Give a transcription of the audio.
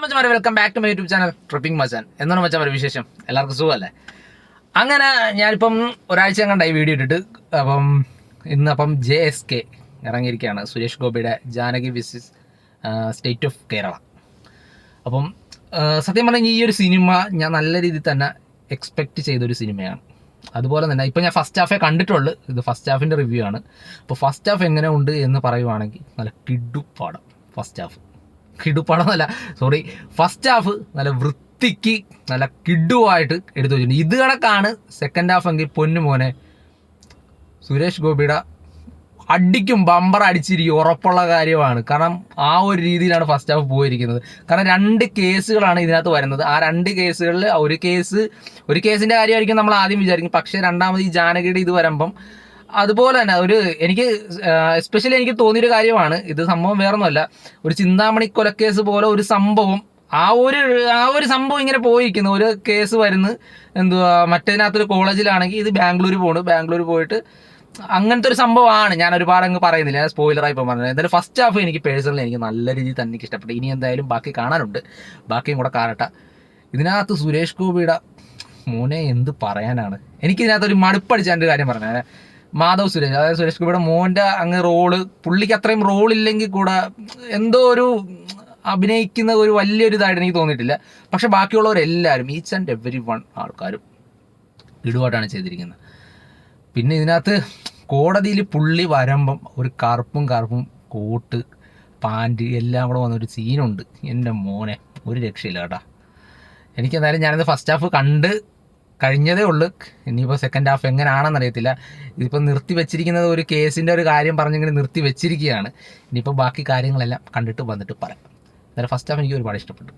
മച്ചാമാരെ welcome back to my YouTube channel tripping മച്ചാൻ. എന്താണ് മച്ചാമാരെ വിശേഷം? എല്ലാവർക്കും സുഖമല്ലേ? അങ്ങനെ ഞാനിപ്പം ഒരാഴ്ച കണ്ടായി വീഡിയോ ഇട്ടിട്ട്. ഇന്നപ്പം JSK ഇറങ്ങിയിരിക്കുകയാണ്, സുരേഷ് ഗോപിയുടെ ജാനകി വിസിസ് സ്റ്റേറ്റ് ഓഫ് കേരള. അപ്പം സത്യം പറഞ്ഞാൽ ഈ ഒരു സിനിമ ഞാൻ നല്ല രീതിയിൽ തന്നെ എക്സ്പെക്റ്റ് ചെയ്തൊരു സിനിമയാണ്. അതുപോലെ തന്നെ ഇപ്പം ഞാൻ ഫസ്റ്റ് ഹാഫേ കണ്ടിട്ടുള്ളൂ. ഇത് ഫസ്റ്റ് ഹാഫിൻ്റെ റിവ്യൂ ആണ്. അപ്പോൾ ഫസ്റ്റ് ഹാഫ് എങ്ങനെ ഉണ്ട് എന്ന് പറയുവാണെങ്കിൽ നല്ല കിടുപ്പാടം. ഫസ്റ്റ് ഹാഫ് നല്ല വൃത്തിക്ക് നല്ല കിഡുവായിട്ട് എടുത്തു വെച്ചിട്ടുണ്ട്. ഇത് കണക്കാണ് സെക്കൻഡ് ഹാഫ് എങ്കിൽ പൊന്നു മോനെ സുരേഷ് ഗോപിയുടെ അടിക്കും ബമ്പർ അടിച്ചിരിക്കും, ഉറപ്പുള്ള കാര്യമാണ്. കാരണം ആ ഒരു രീതിയിലാണ് ഫസ്റ്റ് ഹാഫ് പോയിരിക്കുന്നത്. കാരണം 2 കേസുകളാണ് ഇതിനകത്ത് വരുന്നത്. ആ 2 കേസുകളിൽ ഒരു കേസിൻ്റെ കാര്യമായിരിക്കും നമ്മൾ ആദ്യം വിചാരിക്കും. പക്ഷേ രണ്ടാമത് ഈ ജാനകിയുടെ ഇത് വരുമ്പം അതുപോലെ തന്നെ എനിക്ക് എസ്പെഷ്യലി എനിക്ക് തോന്നിയൊരു കാര്യമാണ്. ഇത് സംഭവം വേറൊന്നുമല്ല, ഒരു ചിന്താമണി കൊലക്കേസ് പോലെ ഒരു സംഭവം. ആ ഒരു സംഭവം ഇങ്ങനെ പോയിരിക്കുന്നു. ഒരു കേസ് വരുന്നു, മറ്റേതിനകത്തൊരു കോളേജിലാണെങ്കിൽ ഇത് ബാംഗ്ലൂർ പോയിട്ട് അങ്ങനത്തെ ഒരു സംഭവമാണ്. ഞാൻ ഒരുപാട് അങ്ങ് പറയുന്നില്ല, ഞാൻ സ്പോയിലറായി ഇപ്പോൾ പറഞ്ഞത്. എന്തായാലും ഫസ്റ്റ് ഹാഫ് എനിക്ക് പേഴ്സണലി എനിക്ക് നല്ല രീതിയിൽ തന്നെ എനിക്ക് ഇഷ്ടപ്പെട്ടു. ഇനി എന്തായാലും ബാക്കി കാണാനുണ്ട്, ബാക്കിയും കൂടെ കാണട്ടെ. ഇതിനകത്ത് സുരേഷ് ഗോപിയുടെ മോനെ എന്ത് പറയാനാണ്. എനിക്കിതിനകത്തൊരു മടുപ്പടിച്ചതിൻ്റെ കാര്യം പറഞ്ഞത് മാധവ് സുരേഷ്, അതായത് സുരേഷ് ഗോപിയുടെ മോൻ്റെ അങ്ങ് റോള്, പുള്ളിക്ക് അത്രയും റോളില്ലെങ്കിൽ കൂടെ എന്തോ ഒരു അഭിനയിക്കുന്ന ഒരു വലിയൊരു ഇതായിട്ട് എനിക്ക് തോന്നിയിട്ടില്ല. പക്ഷെ ബാക്കിയുള്ളവരെല്ലാവരും ഈച്ച് ആൻഡ് എവരി വൺ ആൾക്കാരും ഇടുവായിട്ടാണ് ചെയ്തിരിക്കുന്നത്. പിന്നെ ഇതിനകത്ത് കോടതിയിൽ പുള്ളി വരുമ്പം ഒരു കറുപ്പും കോട്ട് പാൻറ്റ് എല്ലാം കൂടെ വന്നൊരു സീനുണ്ട്. എൻ്റെ മോനെ ഒരു രക്ഷയില്ല കേട്ടോ. എനിക്കെന്തായാലും ഞാനത് ഫസ്റ്റ് ഹാഫ് കണ്ട് കഴിഞ്ഞതേ ഉള്ളൂ. ഇനിയിപ്പോൾ സെക്കൻഡ് ഹാഫ് എങ്ങനെയാണെന്ന് അറിയത്തില്ല. ഇതിപ്പോൾ നിർത്തി വെച്ചിരിക്കുന്നത് ഒരു കേസിൻ്റെ ഒരു കാര്യം പറഞ്ഞിങ്ങനെ നിർത്തി വെച്ചിരിക്കുകയാണ്. ഇനിയിപ്പോൾ ബാക്കി കാര്യങ്ങളെല്ലാം കണ്ടിട്ട് വന്നിട്ട് പറയാം. എന്തായാലും ഫസ്റ്റ് ഹാഫ് എനിക്ക് ഒരുപാട് ഇഷ്ടപ്പെട്ടു.